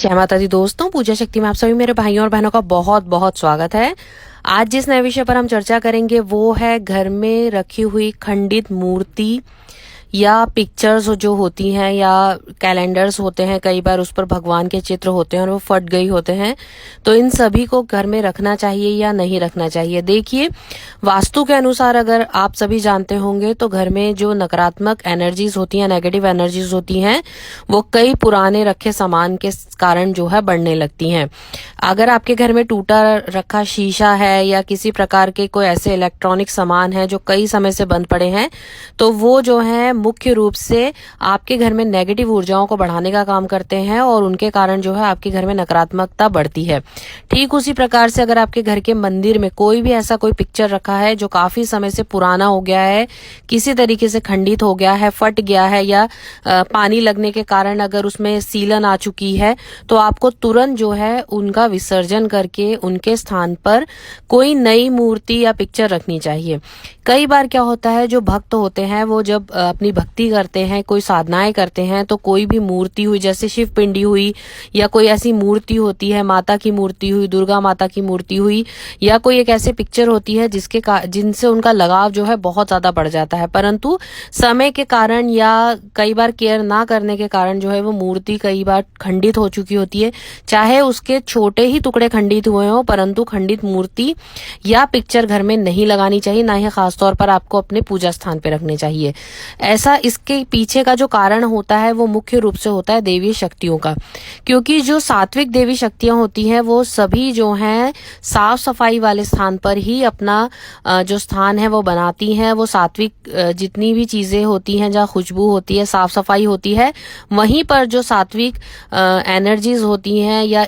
जय माता दी दोस्तों, पूजा शक्ति में आप सभी मेरे भाइयों और बहनों का बहुत बहुत स्वागत है। आज जिस नए विषय पर हम चर्चा करेंगे वो है घर में रखी हुई खंडित मूर्ति या पिक्चर्स जो होती हैं या कैलेंडर्स होते हैं, कई बार उस पर भगवान के चित्र होते हैं और वो फट गई होते हैं, तो इन सभी को घर में रखना चाहिए या नहीं रखना चाहिए। देखिए, वास्तु के अनुसार अगर आप सभी जानते होंगे तो घर में जो नकारात्मक एनर्जीज होती हैं, नेगेटिव एनर्जीज होती हैं, वो कई पुराने रखे सामान के कारण जो है बढ़ने लगती हैं। अगर आपके घर में टूटा रखा शीशा है या किसी प्रकार के कोई ऐसे इलेक्ट्रॉनिक सामान है जो कई समय से बंद पड़े हैं, तो वो जो है मुख्य रूप से आपके घर में नेगेटिव ऊर्जाओं को बढ़ाने का काम करते हैं और उनके कारण जो है आपके घर में नकारात्मकता बढ़ती है। ठीक उसी प्रकार से अगर आपके घर के मंदिर में कोई भी ऐसा कोई पिक्चर रखा है जो काफी समय से पुराना हो गया है, किसी तरीके से खंडित हो गया है, फट गया है या पानी लगने के कारण अगर उसमें सीलन आ चुकी है, तो आपको तुरंत जो है उनका विसर्जन करके उनके स्थान पर कोई नई मूर्ति या पिक्चर रखनी चाहिए। कई बार क्या होता है, जो भक्त होते हैं वो जब अपनी भक्ति करते हैं, कोई साधनाएं करते हैं, तो कोई भी मूर्ति हुई, जैसे शिव पिंडी हुई या कोई ऐसी मूर्ति होती है, माता की मूर्ति हुई, दुर्गा माता की मूर्ति हुई, या कोई एक ऐसी पिक्चर होती है जिनसे उनका लगाव जो है बहुत ज्यादा बढ़ जाता है, परंतु समय के कारण या कई बार केयर ना करने के कारण जो है वो मूर्ति कई बार खंडित हो चुकी होती है। चाहे उसके छोटे ही टुकड़े खंडित हुए हों, परंतु खंडित मूर्ति या पिक्चर घर में नहीं लगानी चाहिए, ना ही खासतौर पर आपको अपने पूजा स्थान पे रखने चाहिए। ऐसा इसके पीछे का जो कारण होता है वो मुख्य रूप से होता है देवी शक्तियों का, क्योंकि जो सात्विक देवी शक्तियां होती हैं वो सभी जो हैं साफ सफाई वाले स्थान पर ही अपना जो स्थान है वो बनाती हैं। वो सात्विक जितनी भी चीजें होती हैं, जहाँ खुशबू होती है, साफ सफाई होती है, वहीं पर जो सात्विक एनर्जीज होती हैं या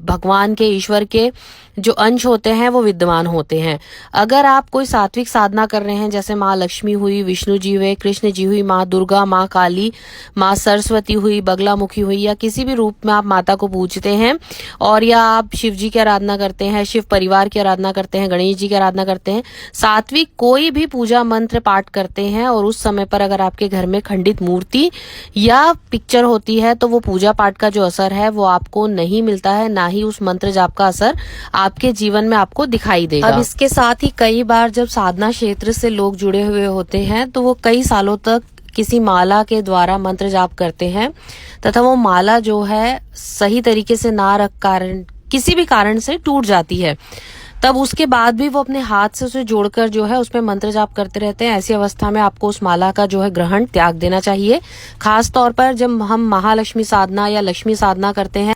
भगवान के, ईश्वर के जो अंश होते हैं वो विद्यमान होते हैं। अगर आप कोई सात्विक साधना कर रहे हैं, जैसे माँ लक्ष्मी हुई, विष्णु जी हुए, कृष्ण जी हुई, माँ दुर्गा, माँ काली, माँ सरस्वती हुई, बगलामुखी हुई, या किसी भी रूप में आप माता को पूजते हैं, और या आप शिव जी की आराधना करते हैं, शिव परिवार की आराधना करते हैं, गणेश जी की आराधना करते हैं, सात्विक कोई भी पूजा मंत्र पाठ करते हैं, और उस समय पर अगर आपके घर में खंडित मूर्ति या पिक्चर होती है, तो वो पूजा पाठ का जो असर है वो आपको नहीं मिलता है, ना ही उस मंत्र जाप का असर आपके जीवन में आपको दिखाई देगा। अब इसके साथ ही कई बार जब साधना क्षेत्र से लोग जुड़े हुए होते हैं तो वो कई सालों तक किसी माला के द्वारा मंत्र जाप करते हैं, तथा वो माला जो है सही तरीके से ना रख कारण किसी भी कारण से टूट जाती है, तब उसके बाद भी वो अपने हाथ से उसे जोड़कर जो है उसमें मंत्र जाप करते रहते हैं। ऐसी अवस्था में आपको उस माला का जो है ग्रहण त्याग देना चाहिए। खास तौर पर जब हम महालक्ष्मी साधना या लक्ष्मी साधना करते हैं